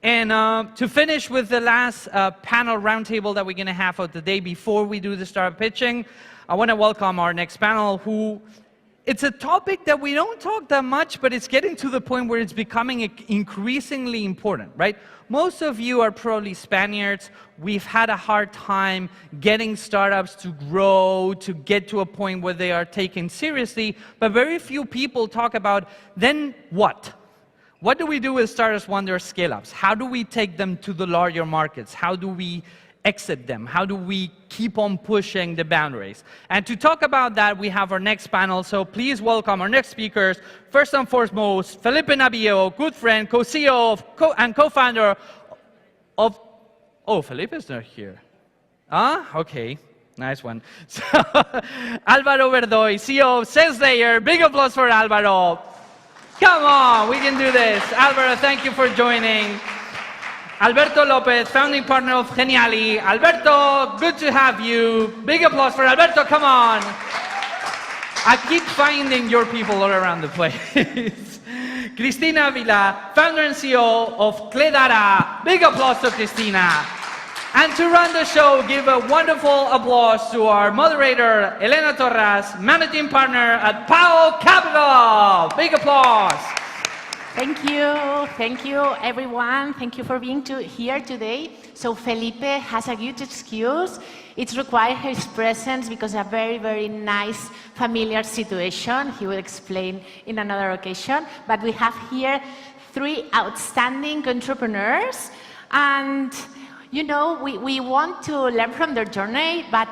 And to finish with the last panel roundtable that we're going to have of the day before we do the startup pitching, I want to welcome our next panel, who it's a topic that we don't talk that much, but it's getting to the point where it's becoming increasingly important, right? Most of you are probably Spaniards. We've had a hard time getting startups to grow, to get to a point where they are taken seriously, but very few people talk about, then what? What do we do with startups when they're scale-ups? How do we take them to the larger markets? How do we exit them? How do we keep on pushing the boundaries? And to talk about that, we have our next panel. So please welcome our next speakers. First and foremost, Felipe Navillo, good friend, co-CEO and co-founder of... Oh, Felipe's not here. Okay. Nice one. So, Alvaro Verdoy, CEO of SalesLayer. Big applause for Alvaro. Come on, we can do this. Alvaro, thank you for joining. Alberto López, founding partner of Geniali. Alberto, good to have you. Big applause for Alberto, come on. I keep finding your people all around the place. Cristina Vila, founder and CEO of Cledara. Big applause to Cristina. And to run the show, give a wonderful applause to our moderator, Helena Torras, managing partner at Pao Capital. Big applause. Thank you everyone. Thank you for being here today. So Felipe has a good excuse. It requires his presence because a very, very nice, familiar situation. He will explain in another occasion. But we have here 3 outstanding entrepreneurs. And you know, we want to learn from their journey, but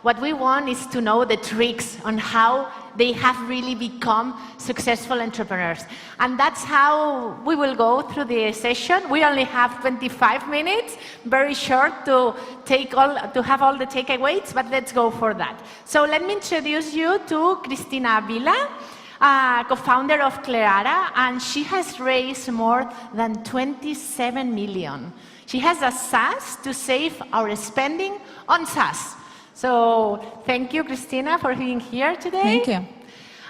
what we want is to know the tricks on how they have really become successful entrepreneurs. And that's how we will go through the session. We only have 25 minutes, very short to have all the takeaways, but let's go for that. So let me introduce you to Cristina Vila, co-founder of Cledara, and she has raised more than 27 million. She has a SaaS to save our spending on SaaS. So thank you, Cristina, for being here today. Thank you.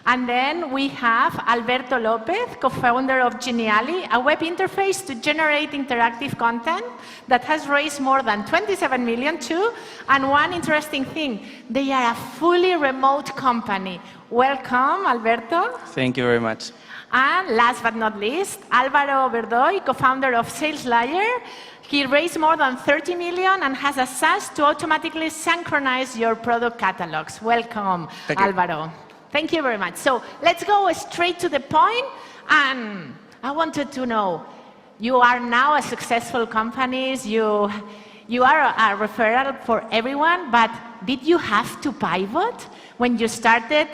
And then we have Alberto López, co-founder of Geniali, a web interface to generate interactive content that has raised more than 27 million too. And one interesting thing, they are a fully remote company. Welcome, Alberto. Thank you very much. And last but not least, Alvaro Verdoy, co-founder of SalesLayer. He raised more than 30 million and has a SaaS to automatically synchronize your product catalogs. Welcome, Alvaro. Thank you very much. So let's go straight to the point. And I wanted to know, you are now a successful company. You are a referral for everyone, but did you have to pivot when you started?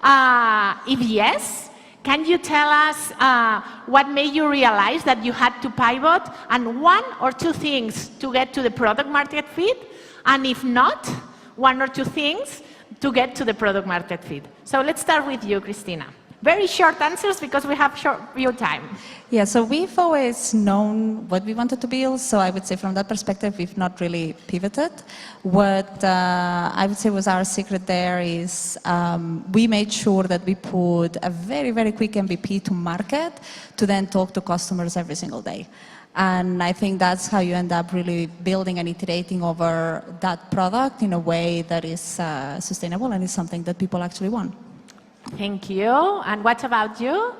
If yes, can you tell us what made you realize that you had to pivot, and 1 or 2 things to get to the product market fit? And if not, 1 or 2 things to get to the product market fit. So let's start with you, Cristina. Very short answers because we have few time. Yeah, so we've always known what we wanted to build, so I would say from that perspective, we've not really pivoted. What I would say was our secret there is we made sure that we put a very, very quick MVP to market to then talk to customers every single day. And I think that's how you end up really building and iterating over that product in a way that is sustainable and is something that people actually want. Thank you. And what about you?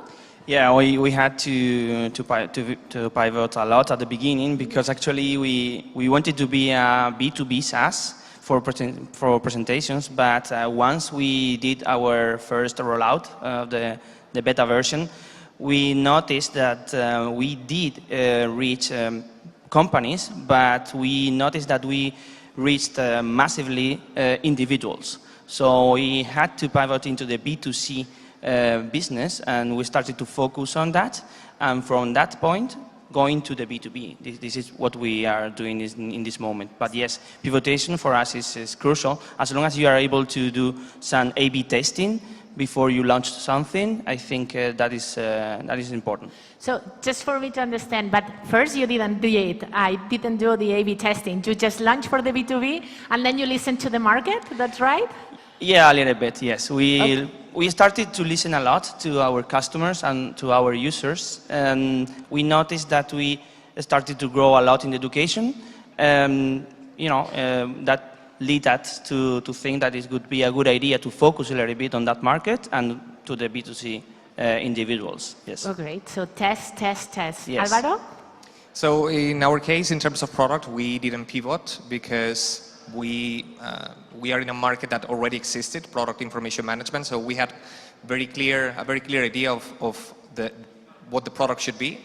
Yeah, we had to pivot a lot at the beginning because actually we wanted to be a B2B SaaS for presentations, but once we did our first rollout of the beta version, we noticed that we did reach companies, but we noticed that we reached massively individuals. So we had to pivot into the B2C business, and we started to focus on that. And from that point, going to the B2B. This is what we are doing in this moment. But yes, pivotation for us is crucial. As long as you are able to do some A/B testing before you launch something, I think that is important. So just for me to understand, but first you didn't do it. I didn't do the A/B testing. You just launched for the B2B, and then you listen to the market. That's right? Yeah, a little bit, yes. We started to listen a lot to our customers and to our users, and we noticed that we started to grow a lot in education. That led us to think that it would be a good idea to focus a little bit on that market and to the B2C individuals. Yes. Oh, great. So test, test, test. Yes. Alvaro? So in our case, in terms of product, we didn't pivot because we are in a market that already existed, product information management. So we had a very clear idea of what the product should be.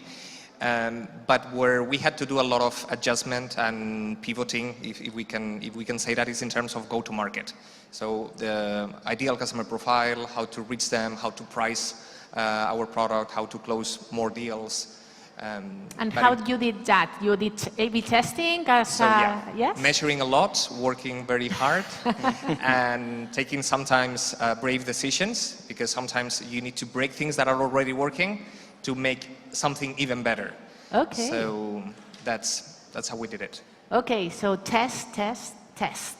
But where we had to do a lot of adjustment and pivoting, if we can say that, is in terms of go-to-market. So the ideal customer profile, how to reach them, how to price our product, how to close more deals. And how you did that? You did A/B testing? Yes? Measuring a lot, working very hard, and taking sometimes brave decisions, because sometimes you need to break things that are already working to make something even better. Okay. So that's how we did it. Okay, so test, test, test.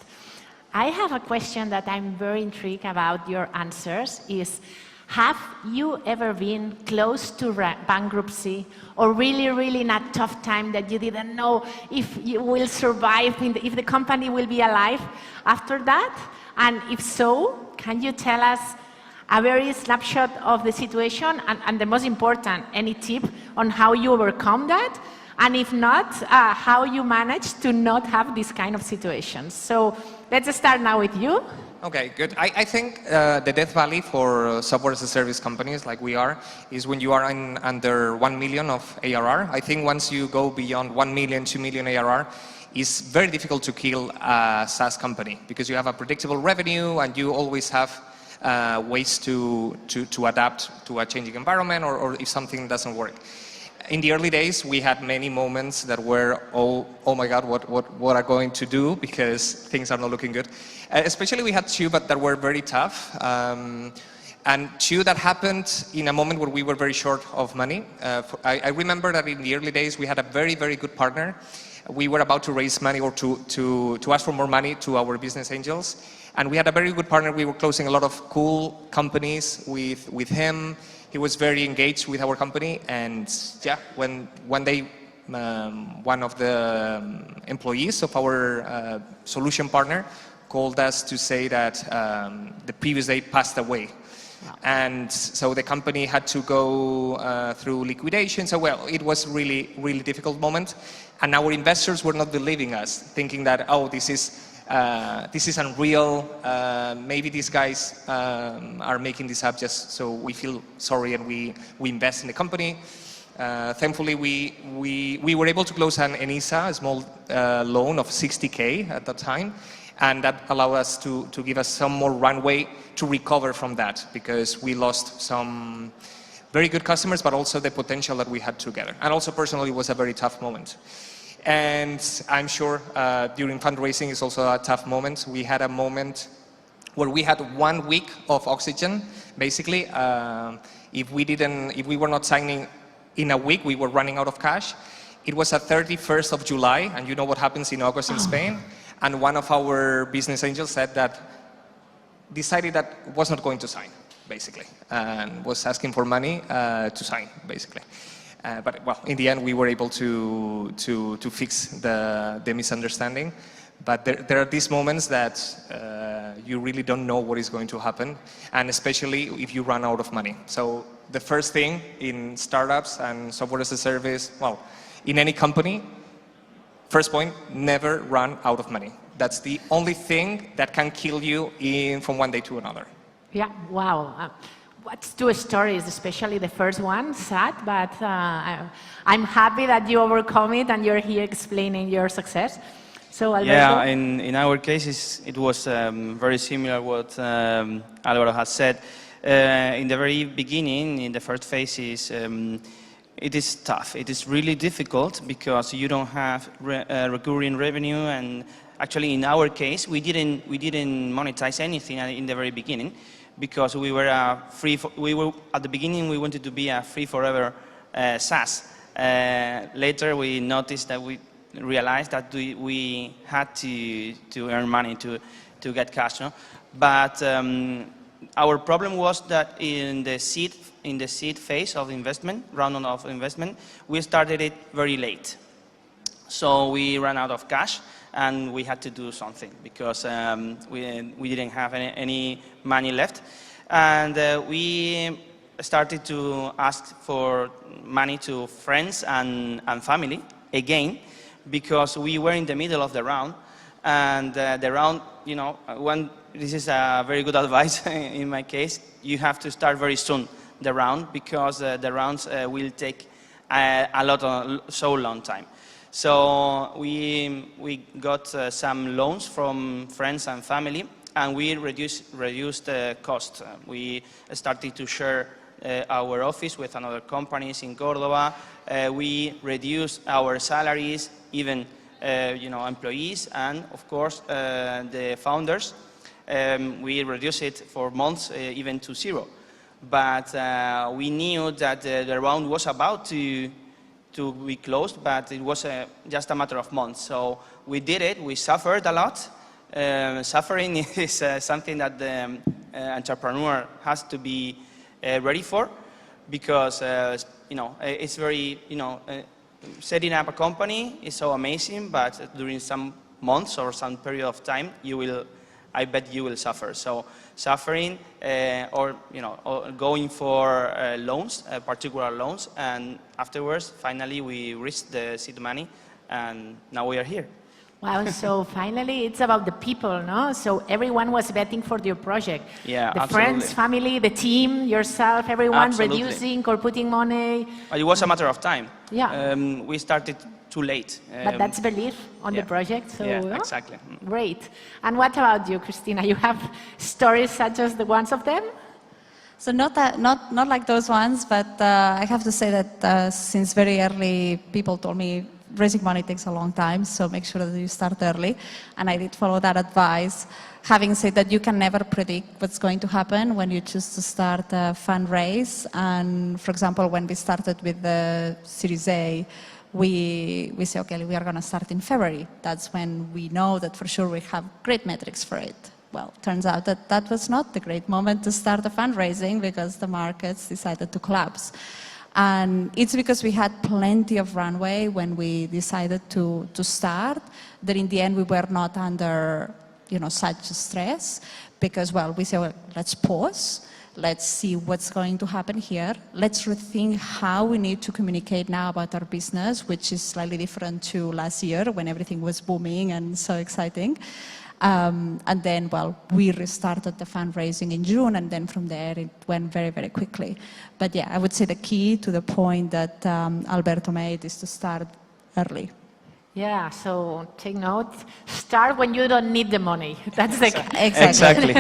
I have a question that I'm very intrigued about your answers is, have you ever been close to bankruptcy or really in a tough time that you didn't know if you will survive, if the company will be alive after that? And if so, can you tell us a very snapshot of the situation and the most important, any tip on how you overcome that? And if not, how you manage to not have this kind of situations? So let's start now with you. Okay, good. I think the death valley for software as a service companies like we are is when you are under 1 million of ARR. I think once you go beyond 1 million, 2 million ARR, it's very difficult to kill a SaaS company because you have a predictable revenue and you always have ways to adapt to a changing environment or if something doesn't work. In the early days, we had many moments that were, oh my God, what are going to do because things are not looking good. Especially we had two, but that were very tough. And two that happened in a moment where we were very short of money. I remember that in the early days, we had a very good partner. We were about to raise money or to ask for more money to our business angels. And we had a very good partner. We were closing a lot of cool companies with him. He was very engaged with our company, and yeah, when one day one of the employees of our solution partner called us to say that the previous day passed away. Wow. And so the company had to go through liquidation. So well, it was really difficult moment, and our investors were not believing us, thinking that this is unreal. Maybe these guys are making this up just so we feel sorry and we invest in the company. Thankfully, we were able to close an ENISA, a small loan of 60K at that time, and that allowed us to give us some more runway to recover from that because we lost some very good customers, but also the potential that we had together. And also personally, it was a very tough moment. And I'm sure during fundraising is also a tough moment. We had a moment where we had 1 week of oxygen. Basically, if we were not signing in a week, we were running out of cash. It was a 31st of July, and you know what happens in August in Spain. And one of our business angels said that, decided that was not going to sign, basically, and was asking for money to sign, basically. But well, in the end, we were able to fix the misunderstanding. But there are these moments that you really don't know what is going to happen, and especially if you run out of money. So the first thing in startups and software as a service, well, in any company, first point, never run out of money. That's the only thing that can kill you from one day to another. Yeah, wow. What's two stories, especially the first one, sad, but I'm happy that you overcome it and you're here explaining your success. So, Alberto? Yeah, in our case, it was very similar what Alvaro has said. In the very beginning, in the first phases, it is tough. It is really difficult because you don't have recurring revenue, and actually, in our case, we didn't monetize anything in the very beginning. Because we were at the beginning we wanted to be a free forever SaaS. Later we noticed that we realized that we had to earn money to get cash. No? But our problem was that in the seed phase of investment, round of investment, we started it very late. So we ran out of cash and we had to do something because we didn't have any money left. And we started to ask for money to friends and family again, because we were in the middle of the round. And the round, you know, this is a very good advice in my case, you have to start very soon the round, because the rounds will take so long time. So we got some loans from friends and family, and we reduced the cost. We started to share our office with another companies in Córdoba. We reduced our salaries, even employees, and of course the founders. We reduced it for months, even to zero. But we knew that the round was about to be closed, but it was just a matter of months. So we did it. We suffered a lot. Suffering is something that the entrepreneur has to be ready for, because it's very, setting up a company is so amazing, but during some months or some period of time, I bet you will suffer. So suffering, or going for loans, particular loans, and afterwards, finally, we reached the seed money, and now we are here. Wow, so finally it's about the people, no? So everyone was betting for your project. Yeah, the absolutely. Friends, family, the team, yourself, everyone Absolutely. reducing or putting money. It was a matter of time. Yeah. We started too late. But that's belief on yeah. the project, so Yeah, exactly. Great. And what about you, Cristina? You have stories such as the ones of them? So not like those ones, but I have to say that since very early, people told me raising money takes a long time, so make sure that you start early. And I did follow that advice. Having said that, you can never predict what's going to happen when you choose to start a fundraise. And for example, when we started with the Series A, we say, okay, we are going to start in February. That's when we know that for sure we have great metrics for it. Well, turns out that that was not the great moment to start a fundraising, because the markets decided to collapse. And it's because we had plenty of runway when we decided to start, that in the end we were not under such stress, because, well, we say, well, let's pause, let's see what's going to happen here, let's rethink how we need to communicate now about our business, which is slightly different to last year when everything was booming and so exciting. And then, well, we restarted the fundraising in June, and then from there it went very, very quickly. But yeah, I would say the key to the point that Alberto made is to start early. Yeah, so take note. Start when you don't need the money. That's the Exactly.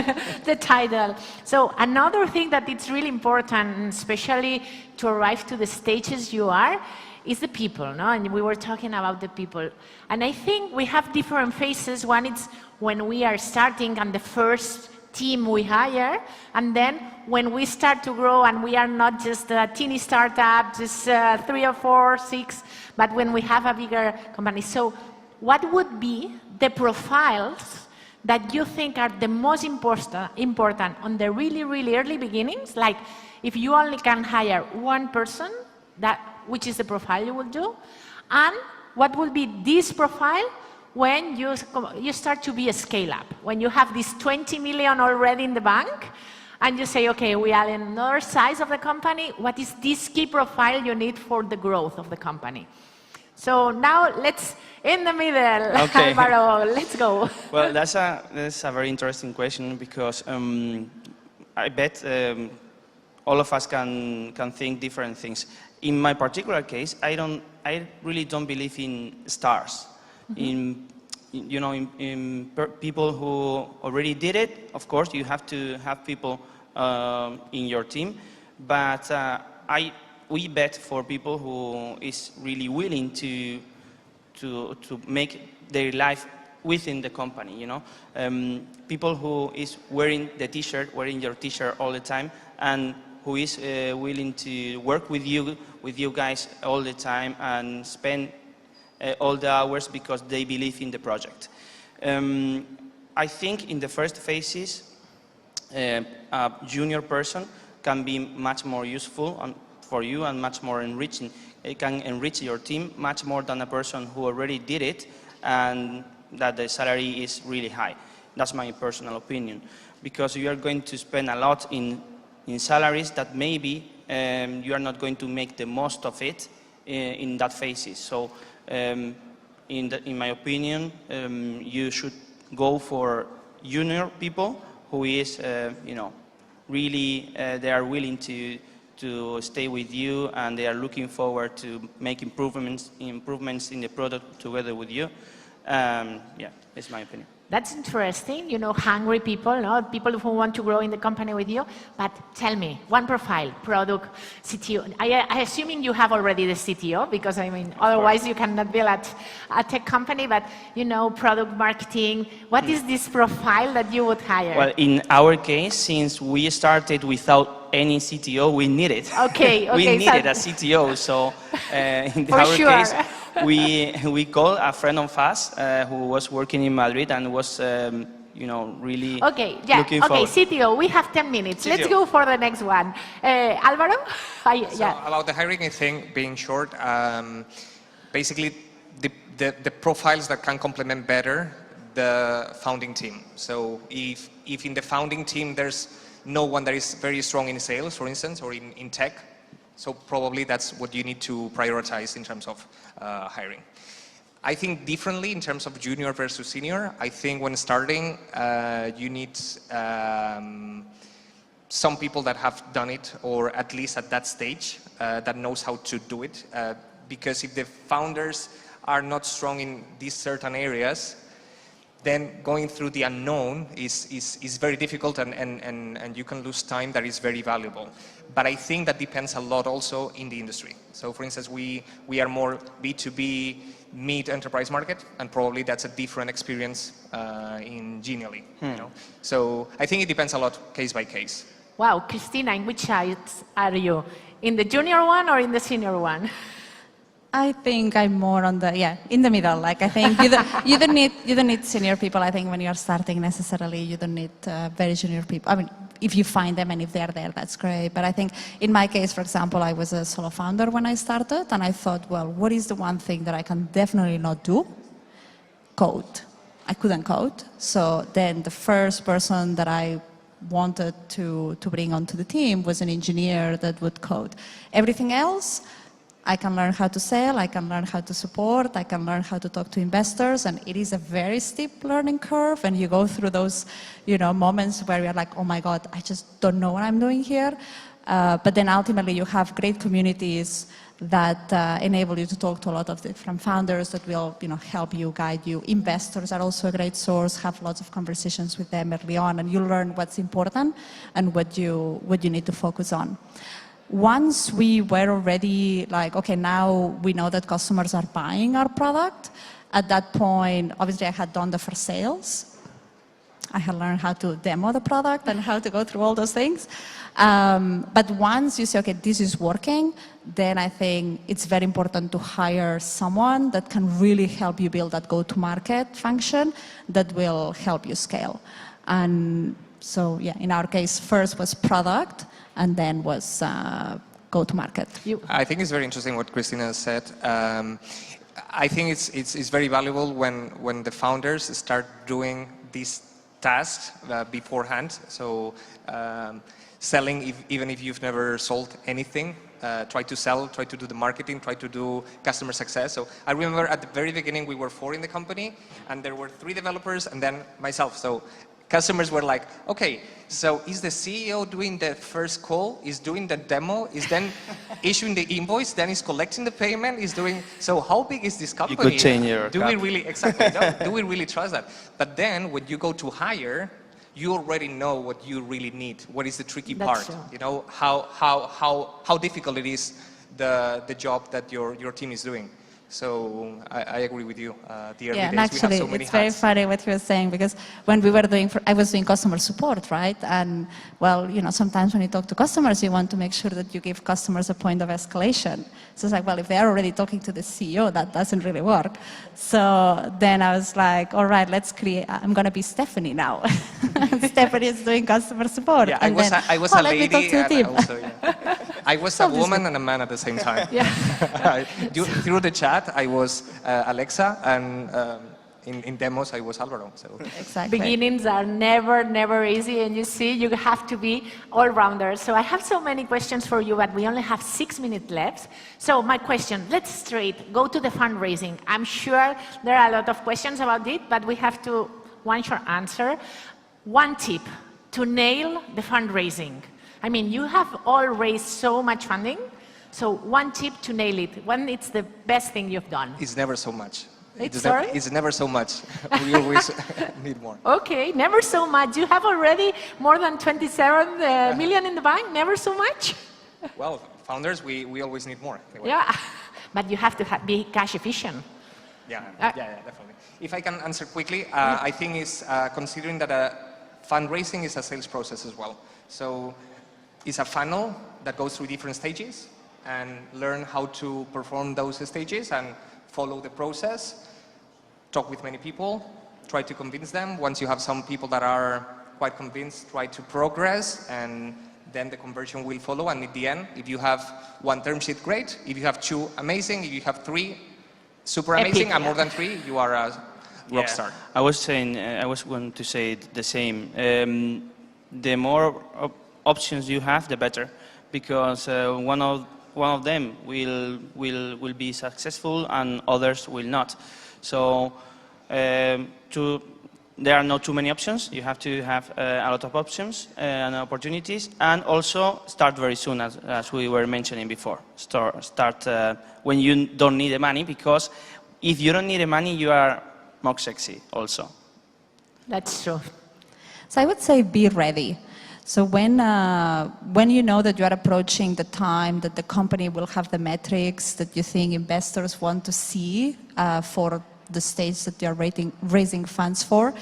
the title. So another thing that it's really important, especially to arrive to the stages you are, is the people, no? And we were talking about the people. And I think we have different phases. One is when we are starting and the first team we hire, and then when we start to grow and we are not just a teeny startup, just 3 or 4, 6, but when we have a bigger company. So what would be the profiles that you think are the most important on the really, really early beginnings? Like if you only can hire one person, which is the profile you will do? And what will be this profile when you start to be a scale-up, when you have this 20 million already in the bank, and you say, okay, we are in another size of the company, what is this key profile you need for the growth of the company? So now let's, in the middle, okay. Alvaro, let's go. Well, that's a very interesting question, because I bet all of us can think different things. In my particular case, I really don't believe in stars. In people who already did it. Of course, you have to have people in your team, but we bet for people who is really willing to make their life within the company. People who is wearing your T-shirt all the time, and who is willing to work with you guys all the time and spend all the hours because they believe in the project. I think in the first phases, a junior person can be much more useful for you and much more enriching. It can enrich your team much more than a person who already did it and that the salary is really high. That's my personal opinion. Because you are going to spend a lot in salaries that maybe you are not going to make the most of it in that phases. So in my opinion, you should go for junior people who is, really, they are willing to stay with you and they are looking forward to make improvements in the product together with you. Yeah, it's my opinion. That's interesting, hungry people, no? People who want to grow in the company with you. But tell me, one profile, product, CTO. I assuming you have already the CTO, because otherwise you cannot build a tech company, but product marketing. What is this profile that you would hire? Well, in our case, since we started without any CTO, we needed. Okay, we needed a CTO, so in our case, we called a friend of us who was working in Madrid and was, really looking forward. CTO, we have 10 minutes. CTO. Let's go for the next one. Alvaro? About the hiring, I think, being short, basically the profiles that can complement better the founding team. So if in the founding team there's no one that is very strong in sales, for instance, or in tech, so probably that's what you need to prioritize in terms of hiring. I think differently in terms of junior versus senior. I think when starting, you need some people that have done it, or at least at that stage, that knows how to do it. Because if the founders are not strong in these certain areas, then going through the unknown is very difficult and you can lose time that is very valuable. But I think that depends a lot also in the industry. So for instance, we are more B2B, mid-enterprise market, and probably that's a different experience genially. So I think it depends a lot case by case. Wow, Cristina, in which side are you? In the junior one or in the senior one? I think I'm more on in the middle. Like I think you don't need senior people. I think when you're starting necessarily, you don't need very junior people. I mean, if you find them and if they're there, that's great. But I think in my case, for example, I was a solo founder when I started, and I thought, well, what is the one thing that I can definitely not do? Code. I couldn't code. So then the first person that I wanted to bring onto the team was an engineer that would code. Everything else, I can learn how to sell, I can learn how to support, I can learn how to talk to investors, and it is a very steep learning curve, and you go through those, moments where you're like, oh my God, I just don't know what I'm doing here. But then ultimately you have great communities that enable you to talk to a lot of different founders that will, help you, guide you. Investors are also a great source, have lots of conversations with them early on, and you learn what's important and what you need to focus on. Once we were already like, okay, now we know that customers are buying our product, at that point, obviously I had done the first sales. I had learned how to demo the product and how to go through all those things. But once you say, okay, this is working, then I think it's very important to hire someone that can really help you build that go-to-market function that will help you scale. And so, in our case, first was product, and then was go-to-market. I think it's very interesting what Cristina said. I think it's very valuable when the founders start doing these tasks beforehand. So selling, even if you've never sold anything, try to sell, try to do the marketing, try to do customer success. So I remember at the very beginning we were 4 in the company, and there were 3 developers and then myself. So customers were like, okay, so is the CEO doing the first call, is doing the demo, is then issuing the invoice, then is collecting the payment, is doing, so how big is this company? You could change your Do we really, exactly, do we really trust that? But then when you go to hire, you already know what you really need, what is the tricky part, how difficult it is, the job that your team is doing. So I agree with you. The early Yeah, and days, we actually, have so many it's very hats. funny what you were saying, because when we were doing, I was doing customer support, right? And well, you know, sometimes when you talk to customers, you want to make sure that you give customers a point of escalation. So it's like, well, if they're already talking to the CEO, that doesn't really work. So then I was like, all right, let's create, I'm going to be Stephanie now. Stephanie is doing customer support. Yeah, and I was oh, a let me talk lady, to the and team. also, yeah. I was a woman and a man at the same time. Through the chat, I was Alexa, and in demos, I was Alvaro. So. Exactly. Beginnings are never, never easy, and you see, you have to be all-rounder. So I have so many questions for you, but we only have 6 minutes left. So my question, let's straight go to the fundraising. I'm sure there are a lot of questions about it, but we have to one short answer. One tip to nail the fundraising. I mean, you have all raised so much funding, so one tip to nail it. When it's the best thing you've done? It's never so much. Sorry? It's never so much. We always need more. Okay, never so much. You have already more than 27 million in the bank, never so much? Well, founders, we always need more. Anyway. Yeah, but you have to be cash efficient. Yeah, definitely. If I can answer quickly, I think it's considering that fundraising is a sales process as well. So it's a funnel that goes through different stages, and learn how to perform those stages and follow the process, talk with many people, try to convince them. Once you have some people that are quite convinced, try to progress, and then the conversion will follow. And at the end, if you have one term sheet, great. If you have two, amazing. If you have three, super amazing. Epic, And more than three, you are a rock star. I was going to say the same. The more options you have, the better, because one of them will be successful and others will not. So there are not too many options. You have to have a lot of options and opportunities, and also start very soon, as we were mentioning before. Start when you don't need the money, because if you don't need the money, you are more sexy also. That's true. So I would say be ready. So when you know that you are approaching the time that the company will have the metrics that you think investors want to see for the stage that you are raising funds for,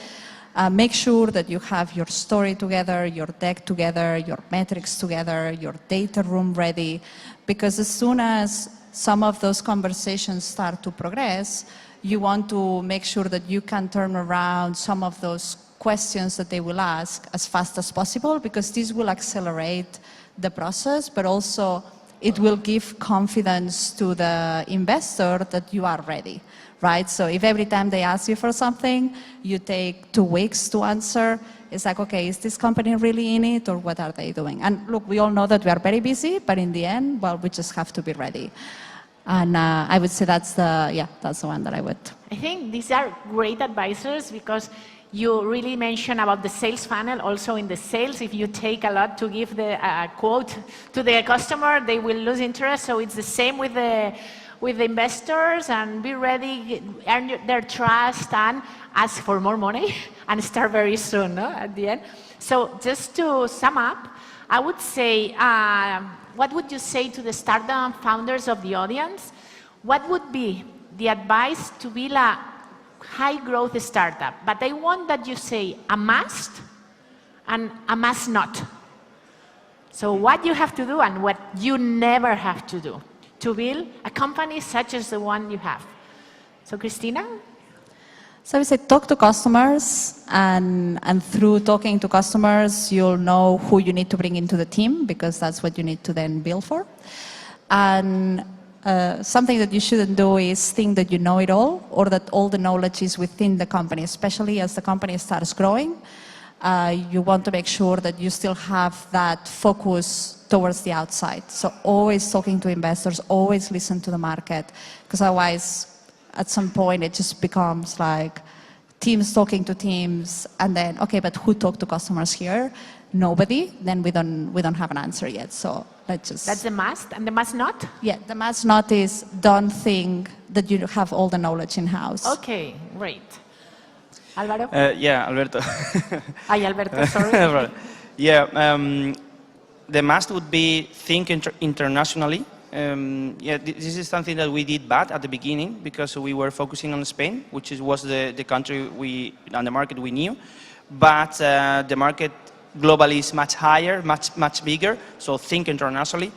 make sure that you have your story together, your deck together, your metrics together, your data room ready, because as soon as some of those conversations start to progress, you want to make sure that you can turn around some of those questions that they will ask as fast as possible, because this will accelerate the process, but also it will give confidence to the investor that you are ready, right? So if every time they ask you for something, you take 2 weeks to answer, it's like, okay, is this company really in it, or what are they doing? And look, we all know that we are very busy, but in the end, well, we just have to be ready. And I would say that's the one that I would. I think these are great advisors, because you really mentioned about the sales funnel. Also in the sales, if you take a lot to give the quote to the customer, they will lose interest. So it's the same with the investors, and be ready, earn their trust, and ask for more money and start very soon, no? At the end. So just to sum up, I would say, what would you say to the startup founders of the audience? What would be the advice to build a high growth startup? But I want that you say a must and a must not. So what you have to do and what you never have to do to build a company such as the one you have. So Cristina? So I would say talk to customers, and through talking to customers, you'll know who you need to bring into the team, because that's what you need to then build for. And something that you shouldn't do is think that you know it all, or that all the knowledge is within the company, especially as the company starts growing. You want to make sure that you still have that focus towards the outside. So always talking to investors, always listen to the market, because otherwise, at some point, it just becomes like teams talking to teams, and then, okay, but who talked to customers here? Nobody. Then we don't have an answer yet. So let's just. That's the must, and the must not? Yeah, the must not is don't think that you have all the knowledge in house. Okay, great. Alvaro? Yeah, Alberto. Ay, Alberto, sorry. Yeah, the must would be think internationally, Yeah, this is something that we did bad at the beginning because we were focusing on Spain, which was the country and the market we knew. But the market globally is much higher, much bigger, so think internationally.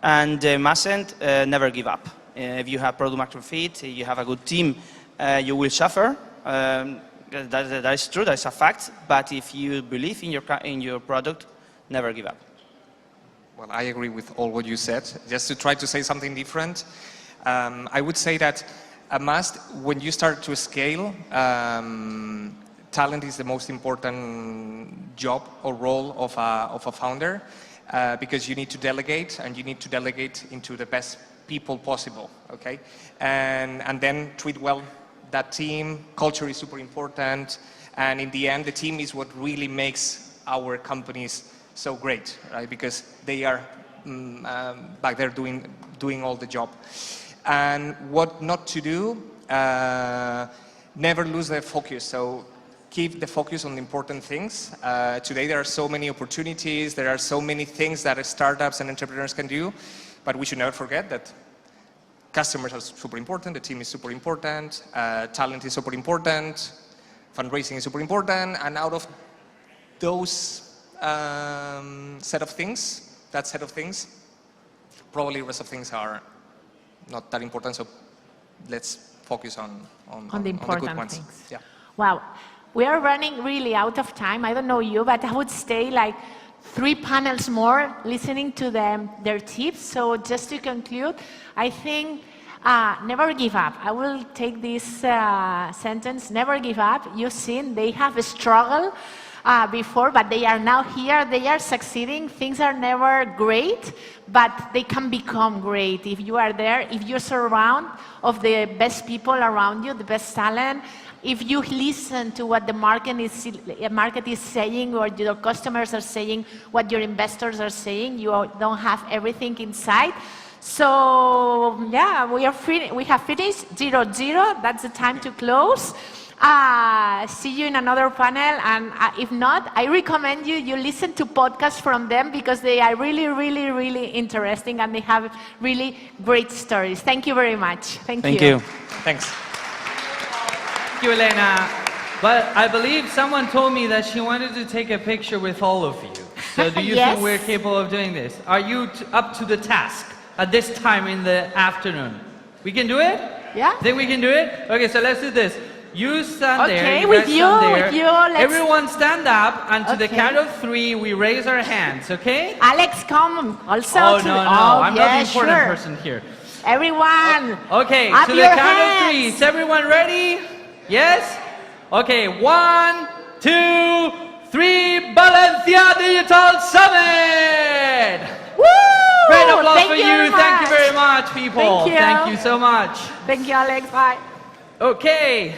And mustn't never give up. If you have product market fit, you have a good team, you will suffer. That is true, that's a fact. But if you believe in your product, never give up. Well, I agree with all what you said. Just to try to say something different, I would say that a must, when you start to scale, talent is the most important job or role of a founder, because you need to delegate, and you need to delegate into the best people possible, okay? And then treat well that team. Culture is super important, and in the end, the team is what really makes our companies so great, right? Because they are back there doing all the job. And what not to do, never lose the focus. So keep the focus on the important things. Today there are so many opportunities, there are so many things that startups and entrepreneurs can do, but we should never forget that customers are super important, the team is super important, talent is super important, fundraising is super important, and out of those set of things, probably the rest of things are not that important, so let's focus on the important good ones. things. Yeah. Wow, we are running really out of time. I don't know you, but I would stay like 3 panels more listening to their tips. So just to conclude, I think never give up. I will take this sentence, never give up. You've seen they have a struggle before, but they are now here, they are succeeding. Things are never great, but they can become great if you are there, if you surround of the best people around you, the best talent. If you listen to what the market is saying, or your customers are saying, what your investors are saying, you don't have everything inside. So yeah, we have finished 0-0. That's the time to close. See you in another panel, and if not, I recommend you listen to podcasts from them, because they are really, really, really interesting, and they have really great stories. Thank you very much. Thank you. Thanks. Thank you, Helena. But I believe someone told me that she wanted to take a picture with all of you. So do you Yes. think we're capable of doing this? Are you up to the task at this time in the afternoon? We can do it? Yeah. Think we can do it? Okay, so let's do this. You stand there. Okay, You with guys you, stand there. with you, let's- Everyone stand up, and to the Okay. count of 3, we raise our hands, okay? Alex, come also. Oh, to no, the, no. I'm not the yeah, important sure. person here. Everyone. Okay, up to the your count hands. of 3. Is everyone ready? Yes? Okay, 1, 2, 3. Valencia Digital Summit! Woo! Great applause Thank for you you. very Thank you much. very much, people. Thank you. Thank you so much. Thank you, Alex. Bye. Okay.